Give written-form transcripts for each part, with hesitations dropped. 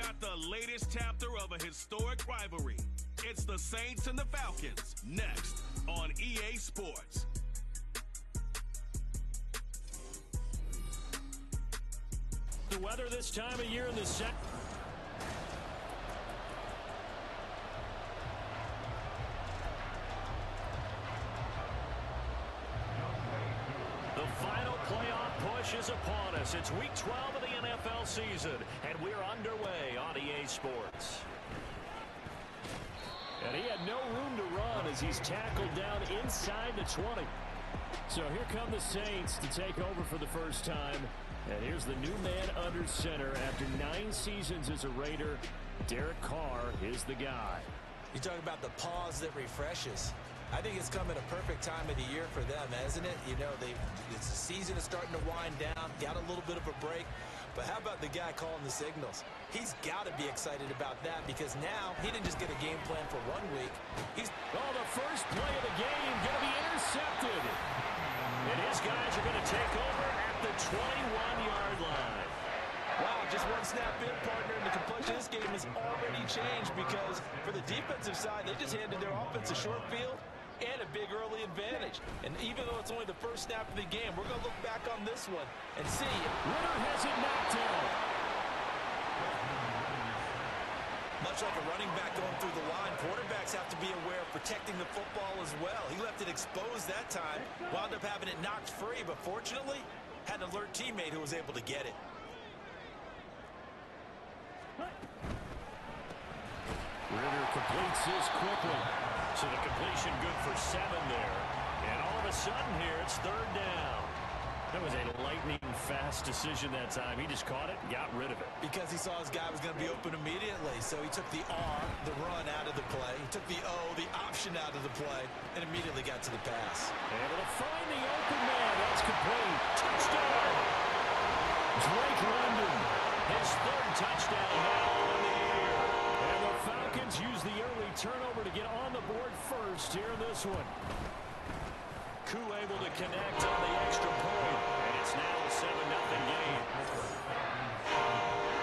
got the latest chapter of a historic rivalry. It's the Saints and the Falcons, next on EA Sports. The weather this time of year in the second. The final playoff push is upon us. It's week 12 of the NFL season, and we're underway on EA Sports. And he had no room to run as he's tackled down inside the 20. So here come the Saints to take over for the first time. And here's the new man under center after 9 seasons as a Raider. Derek Carr is the guy. You talk about the pause that refreshes. I think it's come at a perfect time of the year for them, hasn't it? You know, the season is starting to wind down, got a little bit of a break. But how about the guy calling the signals? He's got to be excited about that because now he didn't just get a game plan for 1 week. The first play of the game going to be intercepted. And his guys are going to take over at the 21-yard line. Wow, just one snap in, partner, and the complexion of this game has already changed because for the defensive side, they just handed their offense a short field and a big early advantage. And even though it's only the first snap of the game, we're going to look back on this one and see. Ritter has it knocked down. Much like a running back going through the line, quarterbacks have to be aware of protecting the football as well. He left it exposed that time, wound up having it knocked free, but fortunately, had an alert teammate who was able to get it. Ritter completes this quickly. So the completion good for 7 there. And all of a sudden here, it's 3rd down. That was a lightning-fast decision that time. He just caught it and got rid of it. Because he saw his guy was going to be open immediately. So he took the R, the run, out of the play. He took the O, the option, out of the play, and immediately got to the pass. Able to find the open man. That's complete. Touchdown! Drake London, his 3rd touchdown now on the year. And the Falcons use the early turnover to get on the board first here in this one. Koo able to connect on the extra point, and it's now a 7-0 game.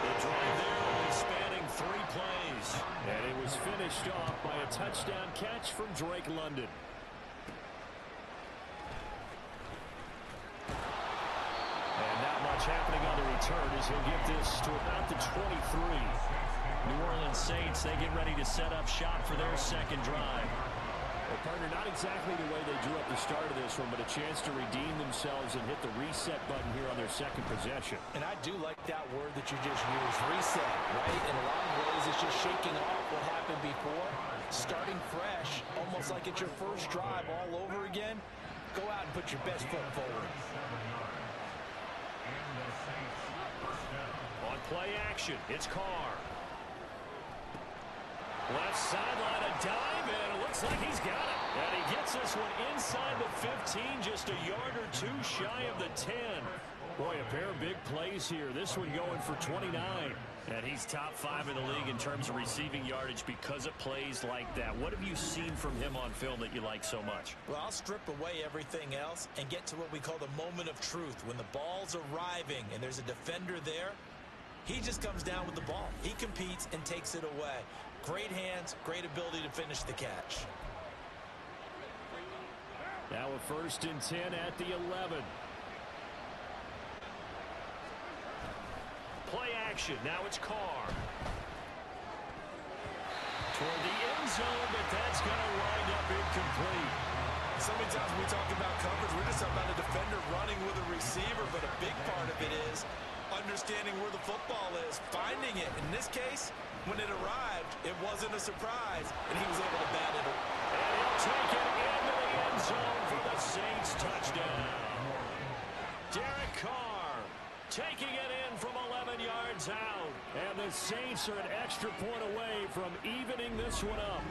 The drive there only spanning 3 plays, and it was finished off by a touchdown catch from Drake London. And not much happening on the return as he'll get this to about the 23. New Orleans Saints, they get ready to set up shop for their second drive. Well, partner, not exactly the way they drew up the start of this one, but a chance to redeem themselves and hit the reset button here on their second possession. And I do like that word that you just used, reset, right? In a lot of ways, it's just shaking off what happened before, starting fresh, almost like it's your first drive all over again. Go out and put your best foot forward. On play action, it's Carr. Left sideline, a dive, and it looks like he's got it. And he gets this one inside the 15, just a yard or 2 shy of the 10. Boy, a pair of big plays here. This one going for 29. And he's top 5 in the league in terms of receiving yardage because of plays like that. What have you seen from him on film that you like so much? Well, I'll strip away everything else and get to what we call the moment of truth. When the ball's arriving and there's a defender there, he just comes down with the ball. He competes and takes it away. Great hands, great ability to finish the catch. Now a 1st and 10 at the 11. Play action. Now it's Carr. Toward the end zone, but that's going to wind up incomplete. So many times when we talk about coverage, we're just talking about a defender running with a receiver, but a big part of it is understanding where the football is, finding it. In this case, when it arrived, it wasn't a surprise, and he was able to bat it. And he'll take it into the end zone for the Saints touchdown. Derek Carr taking it in from 11 yards out. And the Saints are an extra point away from evening this one up.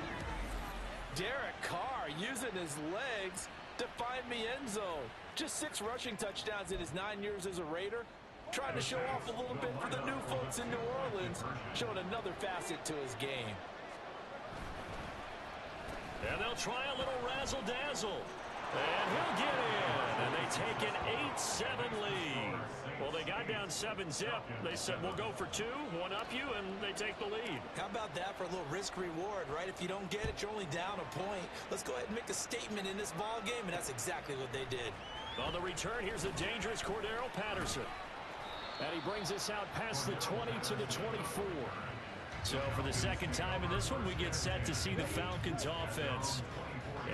Derek Carr using his legs to find the end zone. Just 6 rushing touchdowns in his 9 years as a Raider. Trying to show off a little bit for the new folks in New Orleans, showing another facet to his game. And they'll try a little razzle-dazzle. And he'll get in, and they take an 8-7 lead. Well, they got down 7-zip. They said, we'll go for 2, one up you, and they take the lead. How about that for a little risk-reward, right? If you don't get it, you're only down a point. Let's go ahead and make a statement in this ball game, and that's exactly what they did. On the return, here's the dangerous Cordero Patterson. And he brings us out past the 20 to the 24. So for the second time in this one, we get set to see the Falcons offense.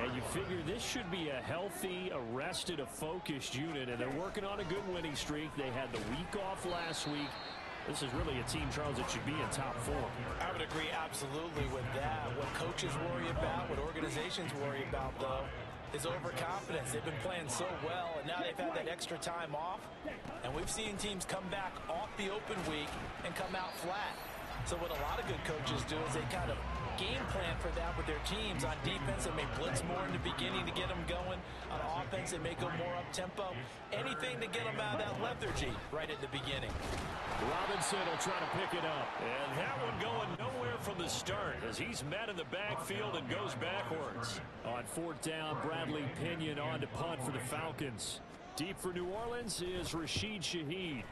And you figure this should be a healthy, a focused unit, and they're working on a good winning streak. They had the week off last week. This is really a team, Charles, that should be in top form. I would agree absolutely with that. What coaches worry about, what organizations worry about, though, is overconfidence. They've been playing so well, and now they've had that extra time off. And we've seen teams come back off the open week and come out flat. So what a lot of good coaches do is they kind of game plan for that with their teams. On defense, they may blitz more in the beginning to get them going. On offense, they may go more up-tempo. Anything to get them out of that lethargy right at the beginning. Robinson will try to pick it up. And that one going nowhere from the start as he's met in the backfield and goes backwards. On 4th down, Bradley Pinion on to punt for the Falcons. Deep for New Orleans is Rashid Shaheed.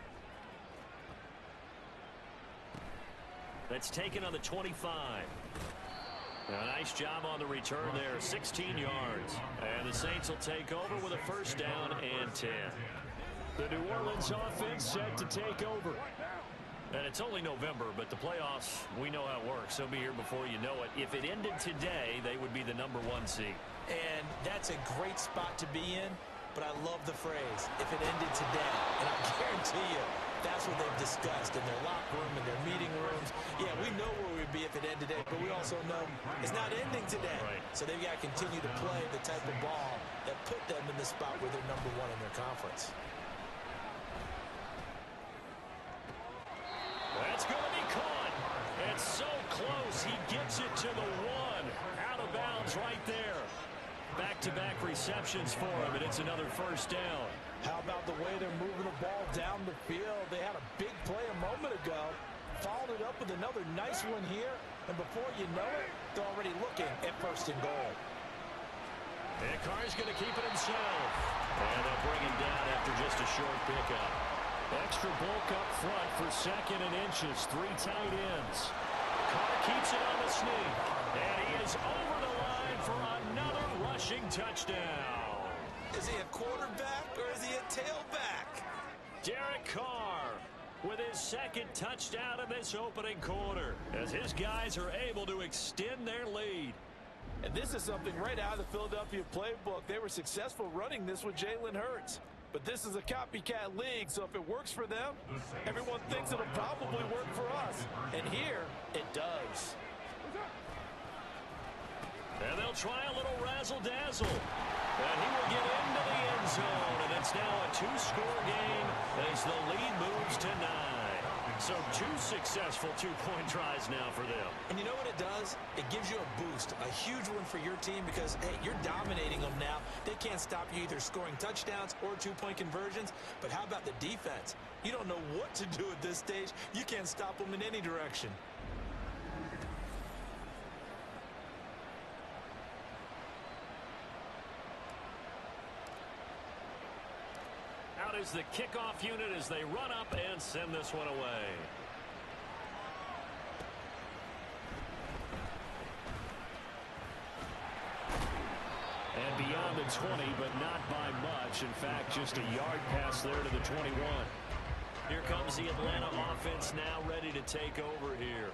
That's taken on the 25. A nice job on the return there, 16 yards. And the Saints will take over with a 1st down and 10. The New Orleans offense set to take over. And it's only November, but the playoffs, we know how it works. They'll be here before you know it. If it ended today, they would be the #1 seed. And that's a great spot to be in, but I love the phrase, if it ended today. And I guarantee you, that's what they've discussed in their locker room, in their meeting rooms. Yeah, we know where we'd be if it ended today, but we also know it's not ending today. Right. So they've got to continue to play the type of ball that put them in the spot where they're #1 in their conference. That's going to be caught. It's so close. He gets it to the 1. Out of bounds right there. Back-to-back receptions for him, and it's another 1st down. How about the way they're moving the ball down the field? They had a big play a moment ago. Followed it up with another nice one here. And before you know it, they're already looking at 1st and goal. And Carr's going to keep it himself. And they'll bring him down after just a short pickup. Extra bulk up front for 2nd and inches. 3 tight ends. Carr keeps it on the sneak. And he is over the line for another rushing touchdown. Is he a quarterback or is he a tailback? Derek Carr with his 2nd touchdown in this opening quarter as his guys are able to extend their lead. And this is something right out of the Philadelphia playbook. They were successful running this with Jalen Hurts. But this is a copycat league, so if it works for them, everyone thinks it'll probably work for us. And here, it does. And they'll try a little razzle-dazzle. And he will get into the end zone. And it's now a 2-score game as the lead moves to 9. So 2 successful 2-point tries now for them. And you know what it does? It gives you a boost, a huge one for your team because, hey, you're dominating them now. They can't stop you either scoring touchdowns or 2-point conversions. But how about the defense? You don't know what to do at this stage. You can't stop them in any direction. Out is the kickoff unit as they run up and send this one away. And beyond the 20, but not by much. In fact, just a yard pass there to the 21. Here comes the Atlanta offense now ready to take over here.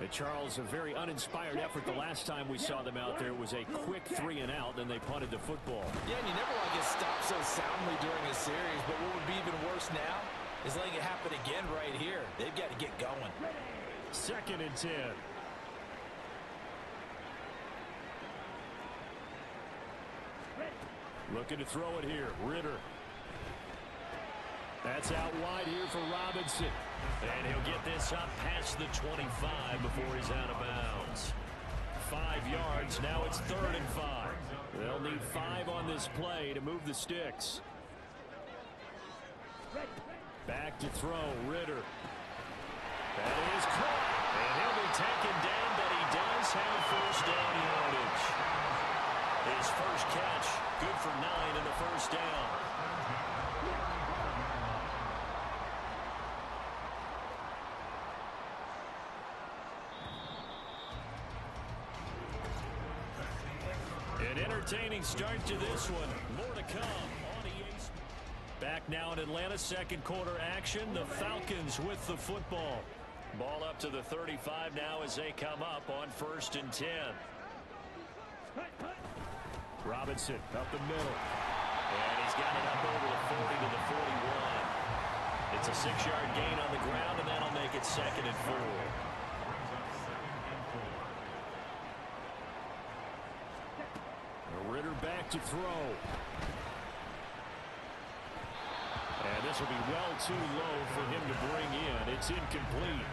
And Charles, a very uninspired effort the last time we saw them out there was a quick 3 and out, then they punted the football. Yeah, and you never want to get stopped so soundly during a series, but what would be even worse now is letting it happen again right here. They've got to get going. 2nd and 10. Looking to throw it here. Ritter. That's out wide here for Robinson. And he'll get this up past the 25 before he's out of bounds. 5 yards. Now it's 3rd and 5. They'll need 5 on this play to move the sticks. Back to throw. Ritter. That is caught. And he'll be taken down, but he does have 1st down yardage. His first catch, good for entertaining start to this one. More to come on EA. Back now in Atlanta, second quarter action. The Falcons with the football. Ball up to the 35 now as they come up on 1st and 10. Robinson up the middle. And he's got it up over the 40 to the 41. It's a 6-yard gain on the ground, and that'll make it 2nd and 4. Ritter back to throw. And this will be well too low for him to bring in. It's incomplete.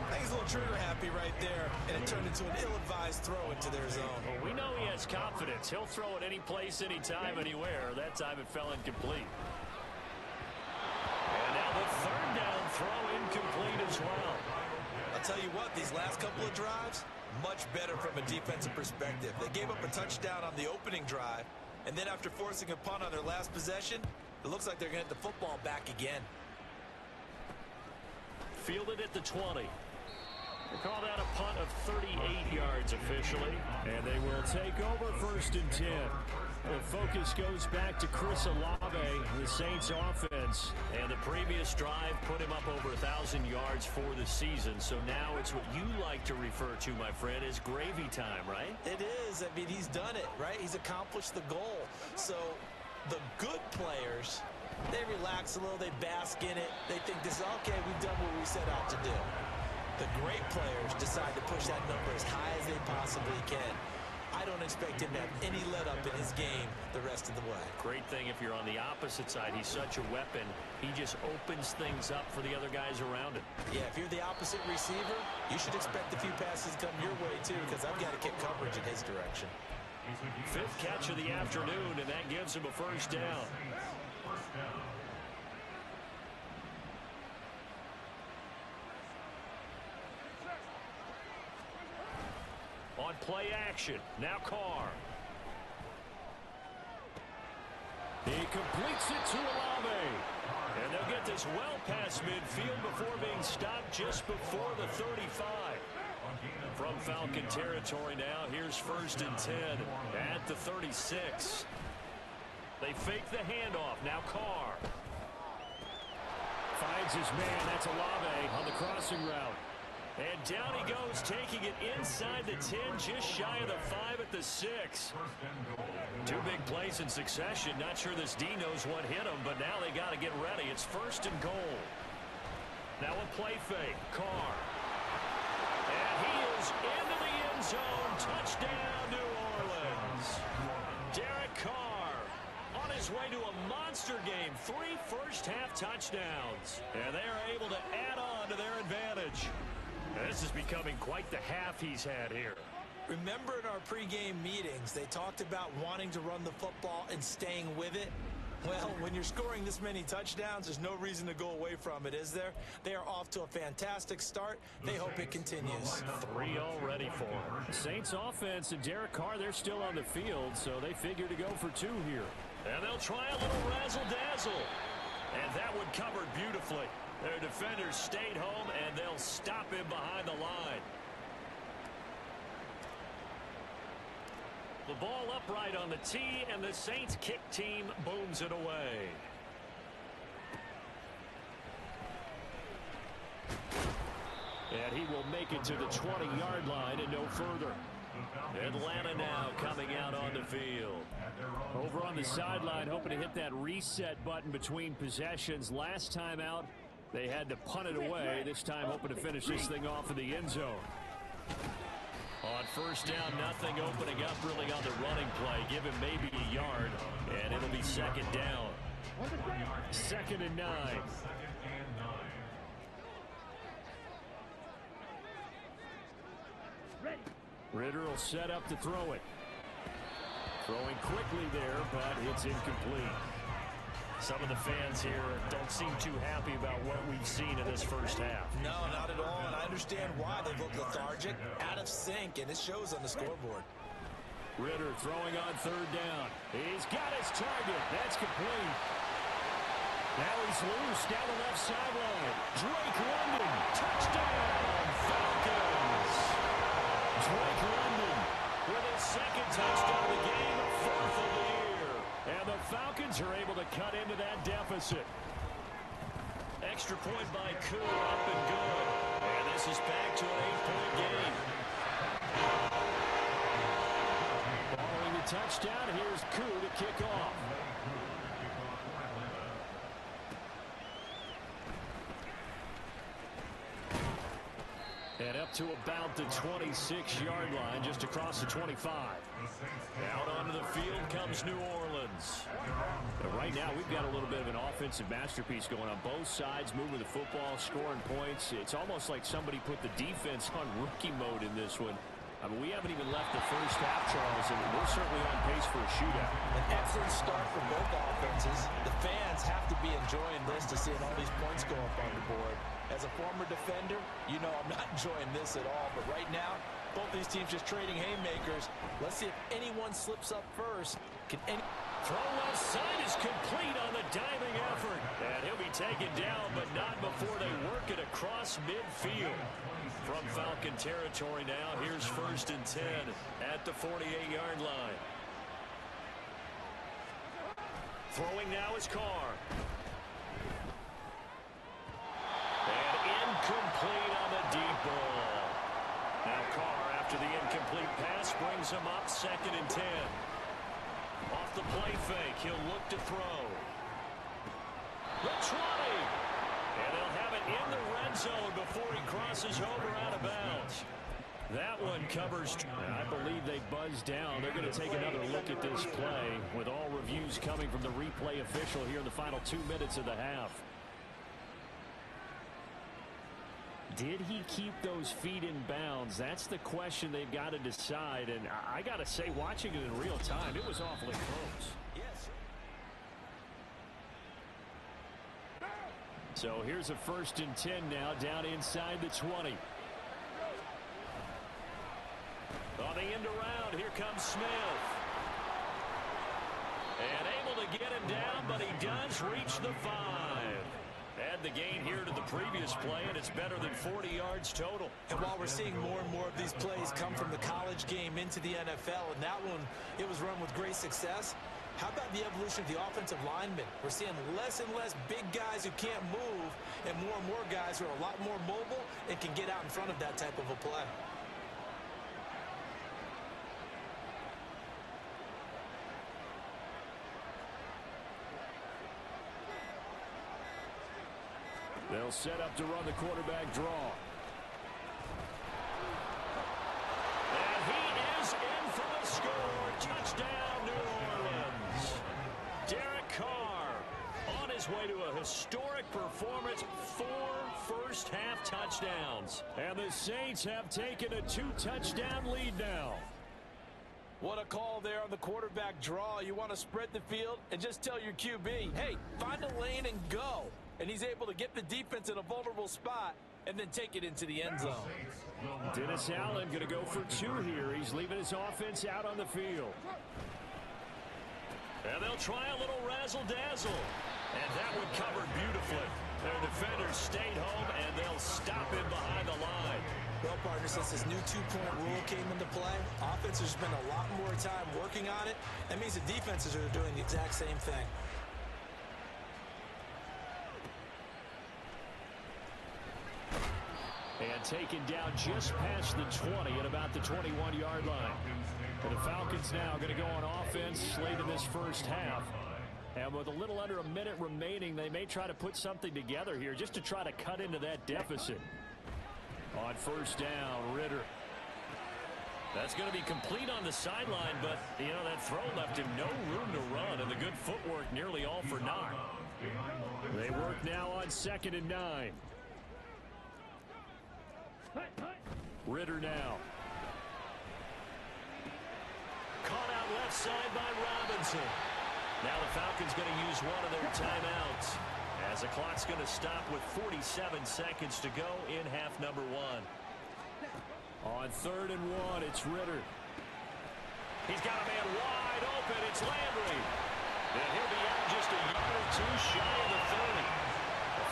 I think he's a little trigger happy right there, and it turned into an ill-advised throw into their zone. Well, we know he has confidence. He'll throw it any place, anytime, anywhere. That time it fell incomplete. And now the 3rd down throw incomplete as well. I'll tell you what, these last couple of drives, much better from a defensive perspective. They gave up a touchdown on the opening drive, and then after forcing a punt on their last possession, it looks like they're going to get the football back again. Fielded at the 20. They call that a punt of 38 yards officially, and they will take over 1st and 10. The focus goes back to Chris Olave, the Saints offense, and the previous drive put him up over 1,000 yards for the season. So now it's what you like to refer to, my friend, as gravy time, right? It is. I mean, he's done it, right? He's accomplished the goal. So the good players, they relax a little, they bask in it. They think this is okay, we've done what we set out to do. The great players decide to push that number as high as they possibly can. I don't expect him to have any let up in his game the rest of the way. Great thing if you're on the opposite side. He's such a weapon. He just opens things up for the other guys around him. Yeah, if you're the opposite receiver, you should expect a few passes come your way too, because I've got to kick coverage in his direction. 5th catch of the afternoon, and that gives him a 1st down. On play action, now Carr. He completes it to Olave. And they'll get this well past midfield before being stopped just before the 35. From Falcon territory now, here's 1st and 10 at the 36. They fake the handoff, now Carr. Finds his man, that's Olave on the crossing route. And down he goes, taking it inside the 10, just shy of the 5 at the 6. 2 big plays in succession. Not sure this D knows what hit him, but now they got to get ready. It's 1st and goal. Now a play fake. Carr. And he is into the end zone. Touchdown, New Orleans. Derek Carr on his way to a monster game. 3 first-half touchdowns. And they are able to add on to their advantage. This is becoming quite the half he's had here. Remember in our pregame meetings, they talked about wanting to run the football and staying with it? Well, when you're scoring this many touchdowns, there's no reason to go away from it, is there? They are off to a fantastic start. They hope it continues. 3 already for them. Saints offense and Derek Carr, they're still on the field, so they figure to go for 2 here. And they'll try a little razzle-dazzle. And that one covered beautifully. Their defenders stayed home, and they'll stop him behind the line. The ball upright on the tee, and the Saints kick team booms it away. And he will make it to the 20-yard line and no further. Atlanta now coming out on the field. Over on the sideline, hoping to hit that reset button between possessions. Last time out, they had to punt it away. This time hoping to finish this thing off in the end zone. On 1st down, nothing opening up really on the running play. Give him maybe a yard, and it'll be 2nd down. 2nd and 9. Ritter will set up to throw it. Throwing quickly there, but it's incomplete. Some of the fans here don't seem too happy about what we've seen in this first half. No, not at all, and I understand why. They look lethargic, out of sync, and it shows on the scoreboard. Ritter throwing on 3rd down. He's got his target. That's complete. Now he's loose down the left sideline. Drake London, touchdown, Falcons. Drake London with his 2nd touchdown of the game, Falcons are able to cut into that deficit. Extra point by Koo, up and good. And this is back to an 8-point game. Following the touchdown, here's Koo to kick off. And up to about the 26-yard line, just across the 25. Out onto the field comes New Orleans. But right now, we've got a little bit of an offensive masterpiece going on. Both sides moving the football, scoring points. It's almost like somebody put the defense on rookie mode in this one. I mean, we haven't even left the first half, Charles, and we're certainly on pace for a shootout. An excellent start for both offenses. The fans have to be enjoying this to seeing all these points go up on the board. As a former defender, you know I'm not enjoying this at all. But right now, both these teams just trading haymakers. Let's see if anyone slips up first. Throw left side is complete on the diving effort. And he'll be taken down, but not before they work it across midfield. From Falcon territory now, here's 1st and 10 at the 48-yard line. Throwing now is Carr. And incomplete on the deep ball. Now Carr, after the incomplete pass, brings him up 2nd and 10. Off the play fake, he'll look to throw. The 20. And they'll have it in the red zone before he crosses over out of bounds. That one covers. I believe they buzzed down. They're going to take another look at this play with all reviews coming from the replay official here in the final 2 minutes of the half. Did he keep those feet in bounds? That's the question they've got to decide. And I got to say, watching it in real time, it was awfully close. Yes. So here's a 1st and 10 now, down inside the 20. On the end around, here comes Smith. And able to get him down, but he does reach the 5. Add the gain here to the previous play, and it's better than 40 yards total. And while we're seeing more and more of these plays come from the college game into the NFL, and that one, it was run with great success, how about the evolution of the offensive linemen? We're seeing less and less big guys who can't move, and more guys who are a lot more mobile and can get out in front of that type of a play. They'll set up to run the quarterback draw. And he is in for the score. Touchdown, New Orleans. Derek Carr on his way to a historic performance. 4 first-half touchdowns. And the Saints have taken a 2-touchdown lead now. What a call there on the quarterback draw. You want to spread the field and just tell your QB, hey, find a lane and go. And he's able to get the defense in a vulnerable spot and then take it into the end zone. Dennis Allen going to go for 2 here. He's leaving his offense out on the field. And they'll try a little razzle-dazzle. And that one covered beautifully. Their defenders stayed home, and they'll stop him behind the line. Well, partner, since this new 2-point rule came into play, offenses spend a lot more time working on it. That means the defenses are doing the exact same thing. And taken down just past the 20 at about the 21-yard line. And the Falcons now going to go on offense late in this first half. And with a little under a minute remaining, they may try to put something together here just to try to cut into that deficit. On 1st down, Ritter. That's going to be complete on the sideline, but, you know, that throw left him no room to run, and the good footwork nearly all for naught. They work now on 2nd and 9. Ritter now. Caught out left side by Robinson. Now the Falcons going to use one of their timeouts as the clock's going to stop with 47 seconds to go in half number 1. On 3rd and 1, it's Ritter. He's got a man wide open. It's Landry. And he'll be out just a yard or 2 shy of the 30.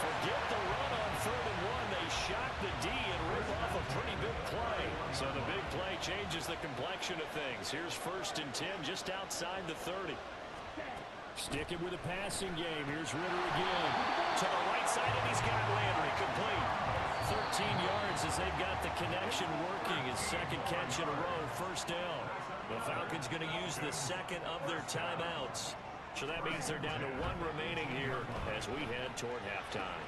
Forget the run on 3rd and 1. They shock the D and rip off a pretty big play. So the big play changes the complexion of things. Here's 1st and 10 just outside the 30. Sticking with a passing game. Here's Ritter again. To the right side, and he's got Landry complete. 13 yards as they've got the connection working. His second catch in a row, first down. The Falcons going to use the second of their timeouts. So that means they're down to one remaining here as we head toward halftime.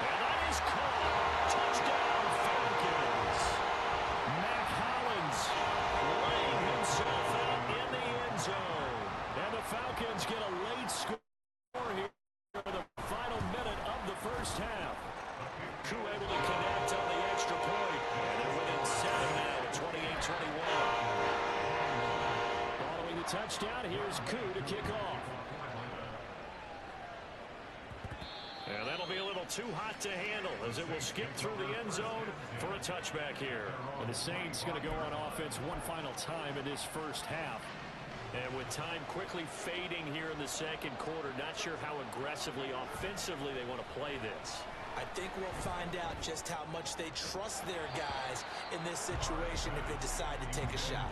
And that is called. Touchdown, Falcons. Mac Hollins laying himself out in the end zone. And the Falcons get a late score here for the final minute of the first half. Koo able to connect on the extra point. And they're within 7 now at 28-21. Following the touchdown, here's Koo to kick off. And that'll be a little too hot to handle as it will skip through the end zone for a touchback here. And the Saints going to go on offense one final time in this first half. And with time quickly fading here in the second quarter, not sure how aggressively, offensively they want to play this. I think we'll find out just how much they trust their guys in this situation if they decide to take a shot.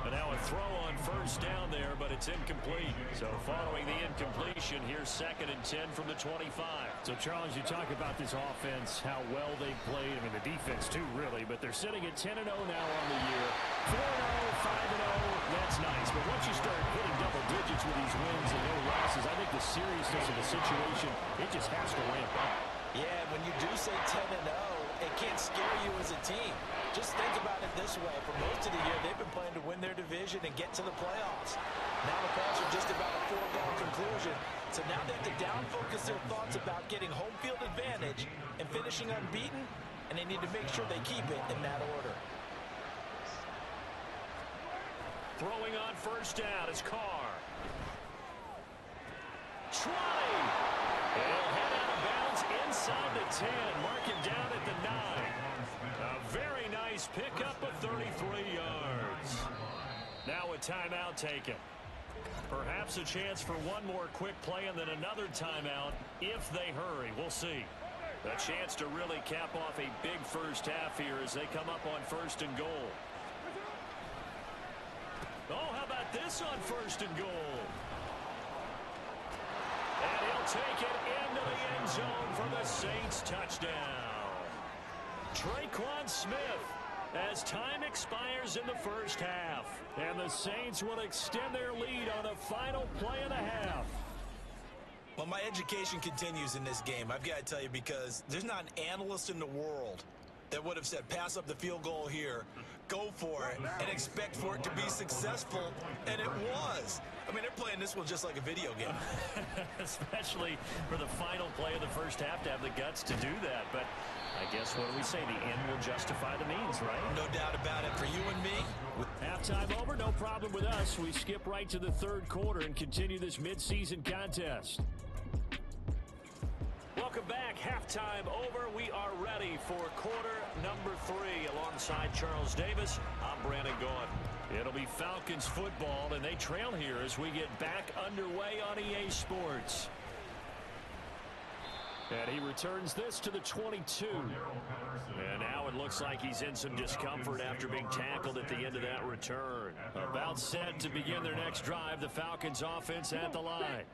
And now a throw on first down there, but it's incomplete. So following the incompletion, here's 2nd and 10 from the 25. So, Charles, you talk about this offense, how well they've played. I mean, the defense, too, really. But they're sitting at 10-0 now on the year. 4-0, 5-0, that's nice. But once you start hitting double digits with these wins and no losses, I think the seriousness of the situation, it just has to ramp up. Yeah, when you do say 10-0, it can't scare you as a team. Just think about it this way. For most of the year, they've been playing to win their division and get to the playoffs. Now the Colts are just about a foregone conclusion. So now they have to down-focus their thoughts about getting home field advantage and finishing unbeaten, and they need to make sure they keep it in that order. Throwing on first down is Carr. 20. He'll head out of bounds inside the 10. Mark him down at the 9. A very nice pickup of 33 yards. Now a timeout taken. Perhaps a chance for one more quick play and then another timeout if they hurry. We'll see. A chance to really cap off a big first half here as they come up on 1st and goal. Oh, how about this on 1st and goal? And he'll take it into the end zone for the Saints touchdown. Traquan Smith as time expires in the first half. And the Saints will extend their lead on the final play of the half. Well, my education continues in this game, I've got to tell you, because there's not an analyst in the world that would have said pass up the field goal here, go for it, and expect for it to be successful, and it was. I mean, they're playing this one just like a video game. Especially for the final play of the first half to have the guts to do that. But I guess what do we say? The end will justify the means, right? No doubt about it. For you and me. Halftime over, no problem with us. We skip right to the 3rd quarter and continue this midseason contest. Welcome back. Halftime over. We are ready for quarter number 3. Alongside Charles Davis, I'm Brandon Gaughan. It'll be Falcons football, and they trail here as we get back underway on EA Sports. And he returns this to the 22. And now it looks like he's in some discomfort after being tackled at the end of that return. About set to begin their next drive, the Falcons offense at the line.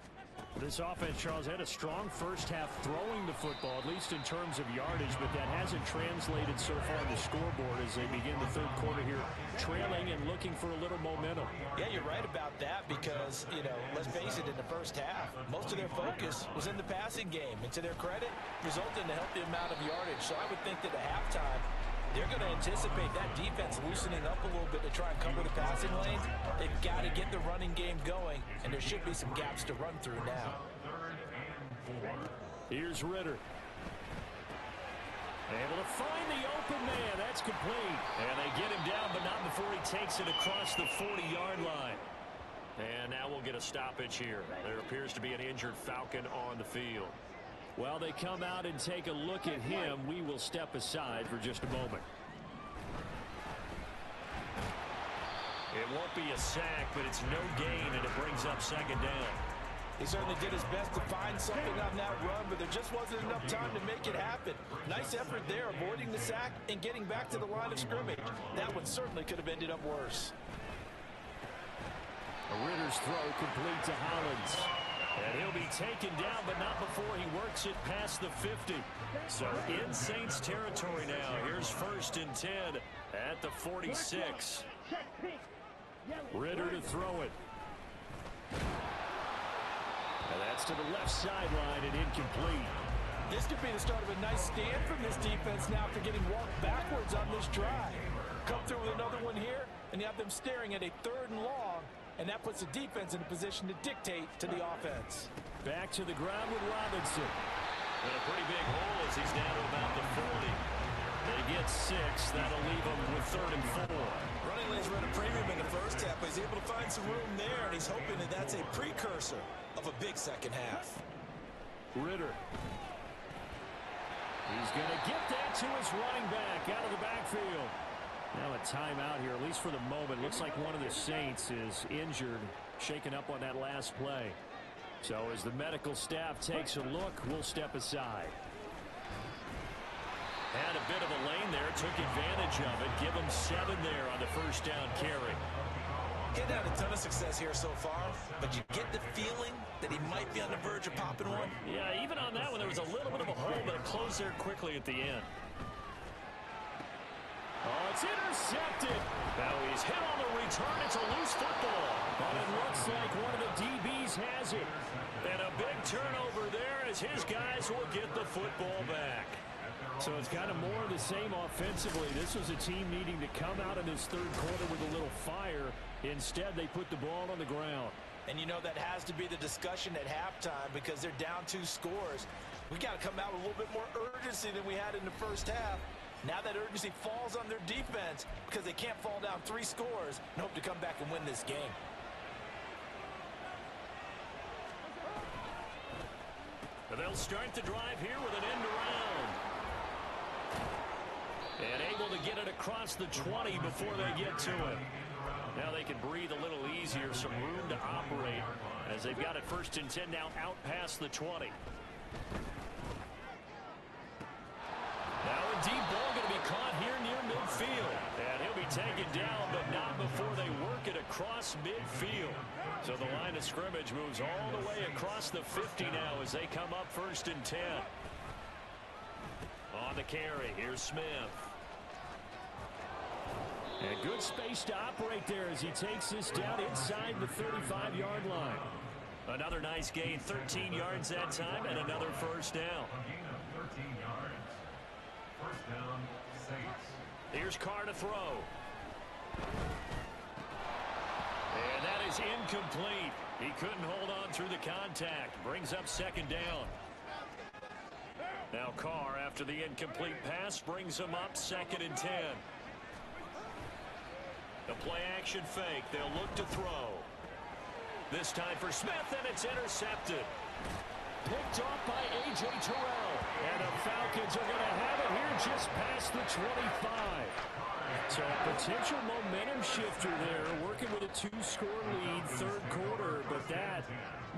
This offense, Charles, had a strong first half throwing the football, at least in terms of yardage, but that hasn't translated so far on the scoreboard as they begin the 3rd quarter here, trailing and looking for a little momentum. Yeah, you're right about that because, you know, let's face it, in the first half, most of their focus was in the passing game. And to their credit, resulted in a healthy amount of yardage. So I would think that at halftime, they're going to anticipate that defense loosening up a little bit to try and cover the passing lanes. They've got to get the running game going, and there should be some gaps to run through now. Here's Ritter. Able to find the open man. That's complete. And they get him down, but not before he takes it across the 40-yard line. And now we'll get a stoppage here. There appears to be an injured Falcon on the field. While they come out and take a look at him, we will step aside for just a moment. It won't be a sack, but it's no gain, and it brings up 2nd down. He certainly did his best to find something on that run, but there just wasn't enough time to make it happen. Nice effort there, avoiding the sack and getting back to the line of scrimmage. That one certainly could have ended up worse. Ritter's throw complete to Hollins. And he'll be taken down, but not before he works it past the 50. So in Saints territory now. Here's 1st and 10 at the 46. Ritter to throw it. And that's to the left sideline and incomplete. This could be the start of a nice stand from this defense now after getting walked backwards on this drive. Come through with another one here, and you have them staring at a 3rd and long, and that puts the defense in a position to dictate to the offense. Back to the ground with Robinson. And a pretty big hole as he's down to about the 40. They get 6. That'll leave them with 3rd and 4. Running lanes run a premium in the first half, but he's able to find some room there, and he's hoping that that's a precursor of a big second half. Ritter. He's going to get that to his running back out of the backfield. Now a timeout here, at least for the moment. Looks like one of the Saints is injured, shaken up on that last play. So as the medical staff takes a look, we'll step aside. Had a bit of a lane there, took advantage of it. Give him 7 there on the 1st down carry. Getting had a ton of success here so far, but you get the feeling that he might be on the verge of popping one. Yeah, even on that one, there was a little bit of a hole, but it closed there quickly at the end. Oh, it's intercepted. Now he's hit on the return. It's a loose football. But it looks like one of the DBs has it. And a big turnover there as his guys will get the football back. So it's kind of more of the same offensively. This was a team needing to come out in this 3rd quarter with a little fire. Instead, they put the ball on the ground. And you know that has to be the discussion at halftime because they're down 2 scores. We got to come out with a little bit more urgency than we had in the first half. Now that urgency falls on their defense because they can't fall down 3 scores and hope to come back and win this game. They'll start the drive here with an end around. And able to get it across the 20 before they get to it. Now they can breathe a little easier, some room to operate as they've got it 1st and 10 now out past the 20. Now a deep ball going to be caught here near midfield. And he'll be taken down, but not before they work it across midfield. So the line of scrimmage moves all the way across the 50 now as they come up 1st and 10. On the carry, here's Smith. And good space to operate there as he takes this down inside the 35-yard line. Another nice gain, 13 yards that time, and another 1st down. 13 yards. 1st down, Saints. Here's Carr to throw. And that is incomplete. He couldn't hold on through the contact. Brings up 2nd down. Now Carr, after the incomplete pass, brings him up 2nd and 10. The play-action fake. They'll look to throw. This time for Smith, and it's intercepted. Picked off by A.J. Terrell. And the Falcons are going to have it here just past the 25. So a potential momentum shifter there, working with a 2-score lead, 3rd quarter, but that,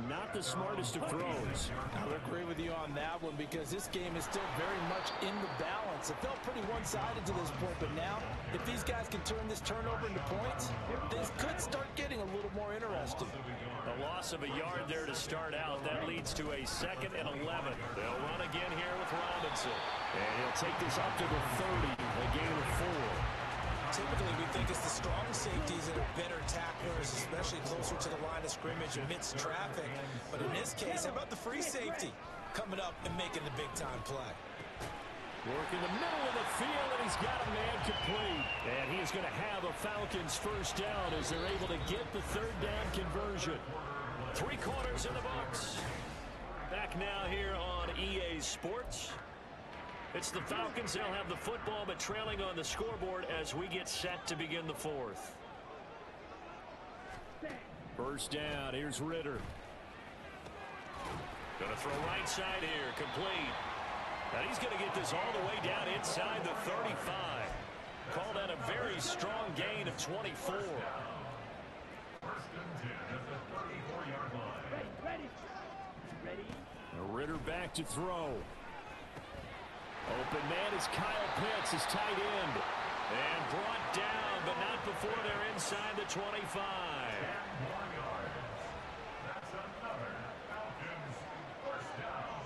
not the smartest of throws. I would agree with you on that one because this game is still very much in the balance. It felt pretty one-sided to this point, but now, if these guys can turn this turnover into points, things could start getting a little more interesting. A loss of a yard there to start out. That leads to a 2nd and 11. They'll run again here with Robinson. And he'll take this up to the 30, a gain of 4. Typically, we think it's the strong safeties that are better tacklers, especially closer to the line of scrimmage amidst traffic. But in this case, how about the free safety coming up and making the big-time play? Work in the middle of the field, and he's got a man complete. And he's going to have a Falcons 1st down as they're able to get the 3rd down conversion. 3 quarters in the books. Back now here on EA Sports. It's the Falcons. They'll have the football, but trailing on the scoreboard as we get set to begin the 4th. 1st down. Here's Ritter. Going to throw right side here. Complete. And he's going to get this all the way down inside the 35. Called that a very strong gain of 24. 1st and 10 at the 34-yard line. Ready. Ritter back to throw. Open man is Kyle Pitts, his tight end. And brought down, but not before they're inside the 25. 10 more yards. That's another Falcons first down.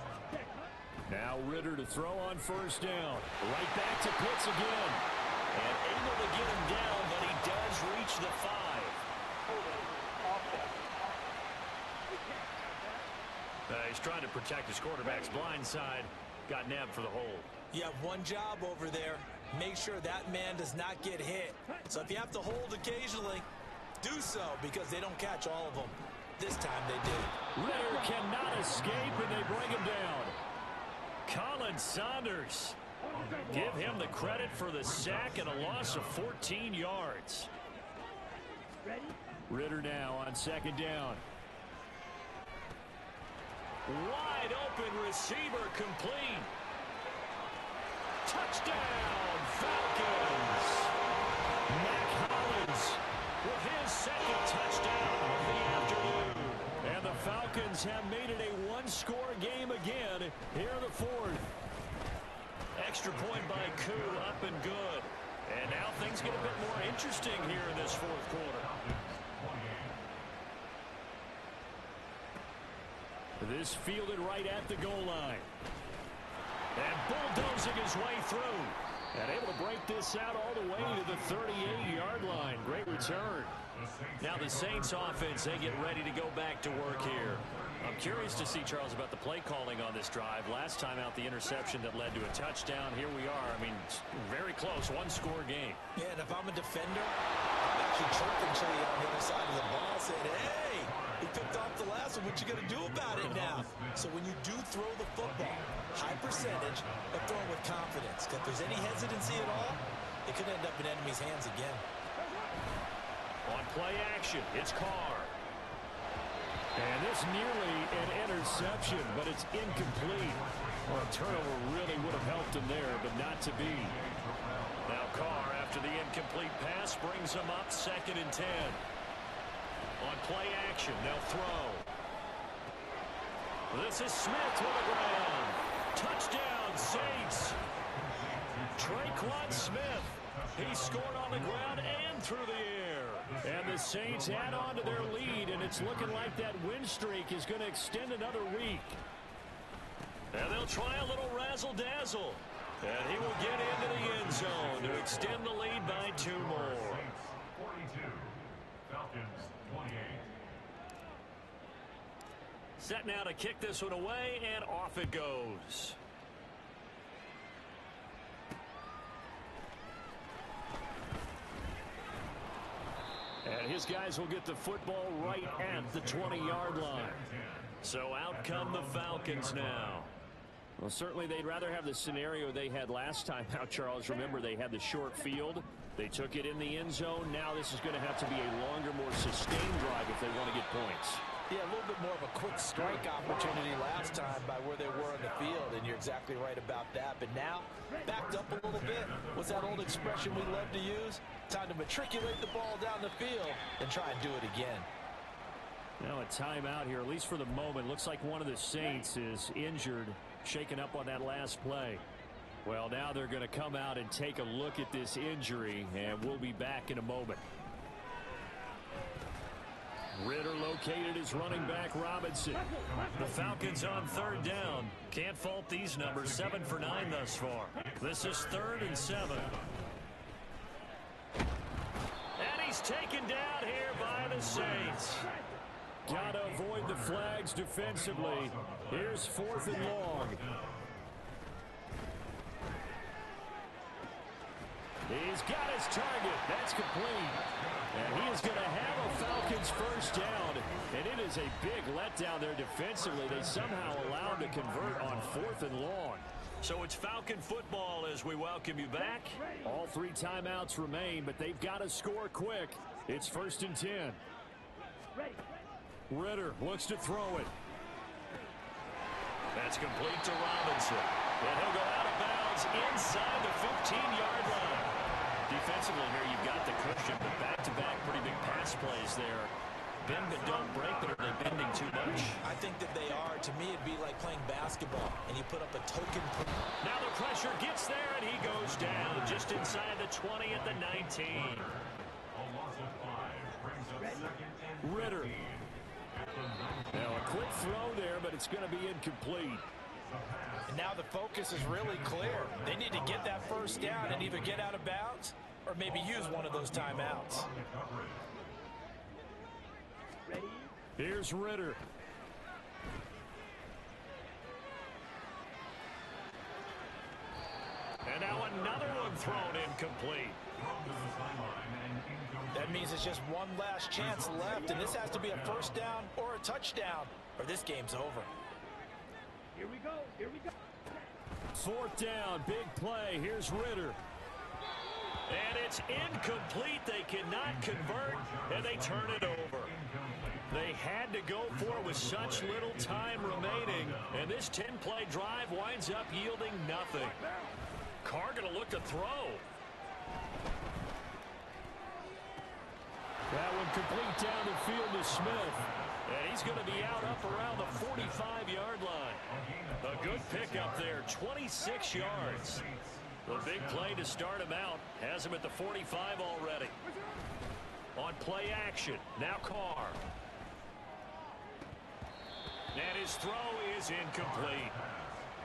Now Ritter to throw on first down. Right back to Pitts again. And able to get him down, but he does reach the 5. He's trying to protect his quarterback's blind side. Got nabbed for the hold. You have one job over there. Make sure that man does not get hit. So if you have to hold occasionally, do so, because they don't catch all of them. This time they did. Ritter cannot escape, and they bring him down. Colin Saunders. Give him the credit for the sack and a loss of 14 yards. Ritter now on second down. Wide open receiver complete. Touchdown, Falcons. Mac Hollins with his second touchdown of the afternoon. And the Falcons have made it a one-score game again here in the fourth. Extra point by Koo, up and good. And now things get a bit more interesting here in this fourth quarter. This fielded right at the goal line. And bulldozing his way through. And able to break this out all the way to the 38-yard line. Great return. Now the Saints offense, they get ready to go back to work here. I'm curious to see, Charles, about the play calling on this drive. Last time out, the interception that led to a touchdown. Here we are. I mean, very close, one-score game. Yeah, and if I'm a defender, I'm actually chirping Chili on the other side of the ball saying, hey, he picked off the last one. What you going to do about it now? So when you do throw the football, high percentage, but throw it with confidence. Because if there's any hesitancy at all, it could end up in enemy's hands again. On play action, it's Carr. And this nearly an interception, but it's incomplete. Well, a turnover really would have helped him there, but not to be. Now Carr, after the incomplete pass, brings him up 2nd and 10. On play action, they'll throw. This is Smith to the ground. Touchdown, Saints. Traquan Smith. He scored on the ground and through the air. And the Saints add on to their lead, and it's looking like that win streak is going to extend another week. And they'll try a little razzle-dazzle. And he will get into the end zone to extend the lead by 2 more. 42. Falcons 28. Set now to kick this one away, and off it goes. And his guys will get the football right at the 20-yard line. So out come the Falcons now. Well, certainly they'd rather have the scenario they had last time out, Charles. Remember, they had the short field. They took it in the end zone. Now this is going to have to be a longer, more sustained drive if they want to get points. Yeah, a little bit more of a quick strike opportunity last time by where they were on the field, and you're exactly right about that. But now, backed up a little bit. What's that old expression we love to use? Time to matriculate the ball down the field and try and do it again. Now a timeout here, at least for the moment. Looks like one of the Saints is injured, shaken up on that last play. Well, now they're going to come out and take a look at this injury, and we'll be back in a moment. Ritter located as running back Robinson. The Falcons on 3rd down. Can't fault these numbers. 7 for 9 thus far. This is 3rd and 7. And he's taken down here by the Saints. Got to avoid the flags defensively. Here's 4th and long. He's got his target. That's complete. And he is going to have a Falcons first down. And it is a big letdown there defensively. They somehow allowed to convert on 4th and long. So it's Falcon football as we welcome you back. All 3 timeouts remain, but they've got to score quick. It's 1st and 10. Ritter looks to throw it. That's complete to Robinson. And he'll go out of bounds inside the 15-yard line. Defensively here, you've got the cushion, but back-to-back pretty big pass plays there. Bend but don't break, but are they bending too much? I think that they are. To me, it'd be like playing basketball, and you put up a token. Now the pressure gets there, and he goes down just inside the 20 at the 19. A loss of 5 brings up second and Ritter. 15. At the 19. Now a quick throw there, but it's going to be incomplete. And now the focus is really clear. They need to get that first down and either get out of bounds or maybe use one of those timeouts. Here's Ritter. And now another one thrown incomplete. That means it's just one last chance left, and this has to be a first down or a touchdown, or this game's over. Here we go. Here we go. Fourth down, big play. Here's Ritter. And it's incomplete. They cannot convert, and they turn it over. They had to go for it with such little time remaining, and this 10-play drive winds up yielding nothing. Carr going to look to throw. That one complete down the field to Smith. And he's going to be out up around the 45-yard line. A good pickup there, 26 yards. The big play to start him out has him at the 45 already. On play action, now Carr. And his throw is incomplete.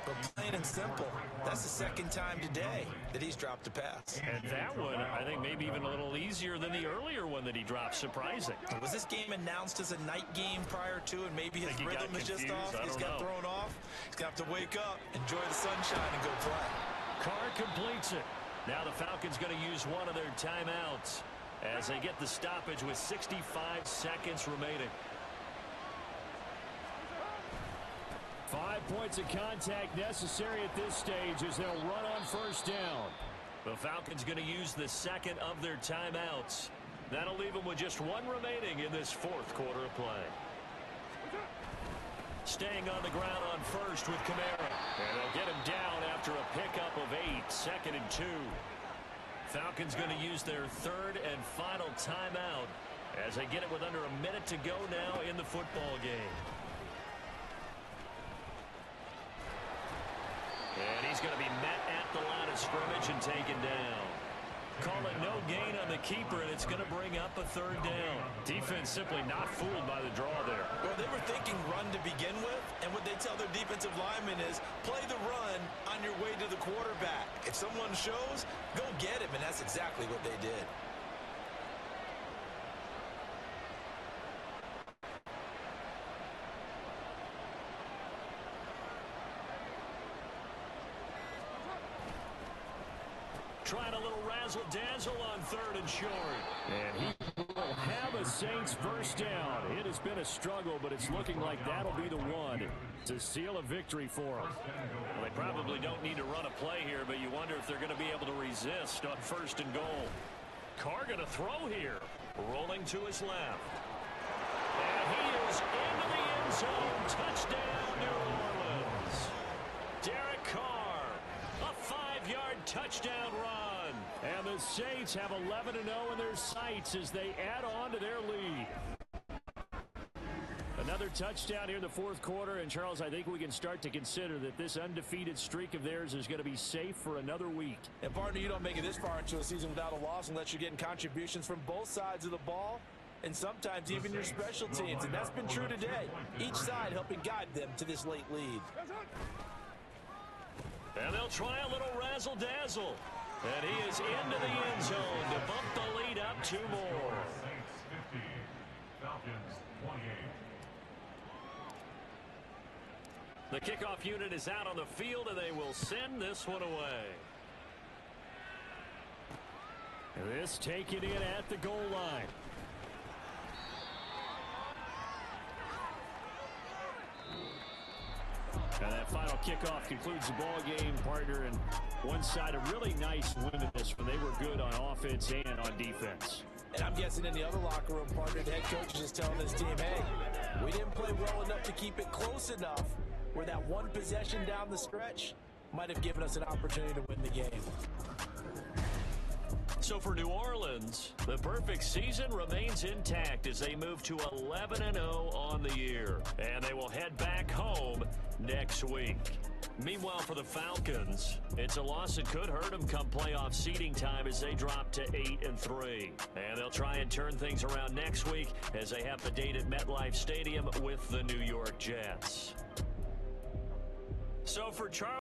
But plain and simple, that's the second time today that he's dropped a pass. And that one, I think, maybe even a little easier than the earlier one that he dropped. Surprising. Was this game announced as a night game prior to, and maybe his rhythm is just off? He's got thrown off. He's going to have to wake up, enjoy the sunshine, and go play. Carr completes it. Now the Falcons going to use one of their timeouts as they get the stoppage with 65 seconds remaining. 5 points of contact necessary at this stage as they'll run on first down. The Falcons going to use the second of their timeouts. That'll leave them with just one remaining in this fourth quarter of play. Staying on the ground on first with Kamara. And they'll get him down after a pickup of 8, 2nd and 2. Falcons going to use their third and final timeout as they get it with under a minute to go now in the football game. And he's going to be met at the line of scrimmage and taken down. Call it no gain on the keeper, and it's going to bring up a third down. Defense simply not fooled by the draw there. Well, they were thinking run to begin with, and what they tell their defensive linemen is play the run on your way to the quarterback. If someone shows, go get him, and that's exactly what they did. Trying a little razzle-dazzle on third and short. And he will have a Saints first down. It has been a struggle, but it's looking like that'll be the one to seal a victory for them. Well, they probably don't need to run a play here, but you wonder if they're going to be able to resist on first and goal. Carr going to throw here. Rolling to his left. And he is into the end zone. Touchdown, New Orleans. Derek Carr. A 5-yard touchdown run. And the Saints have 11-0 in their sights as they add on to their lead. Another touchdown here in the fourth quarter. And, Charles, I think we can start to consider that this undefeated streak of theirs is going to be safe for another week. And, partner, you don't make it this far into a season without a loss unless you're getting contributions from both sides of the ball and sometimes even your special teams. And that's been true today. Each side helping guide them to this late lead. And they'll try a little razzle-dazzle. And he is into the end zone to bump the lead up 2 more. Saints 50, Falcons 28. The kickoff unit is out on the field, and they will send this one away. This taken in at the goal line. And that final kickoff concludes the ball game, partner, and one side a really nice win in this when they were good on offense and on defense. And I'm guessing in the other locker room, partner, the head coach is just telling this team, hey, we didn't play well enough to keep it close enough where that one possession down the stretch might have given us an opportunity to win the game. So for New Orleans, the perfect season remains intact as they move to 11-0 on the year. And they will head back home next week. Meanwhile, for the Falcons, it's a loss that could hurt them come playoff seeding time as they drop to 8-3. And they'll try and turn things around next week as they have the date at MetLife Stadium with the New York Jets. So for Charles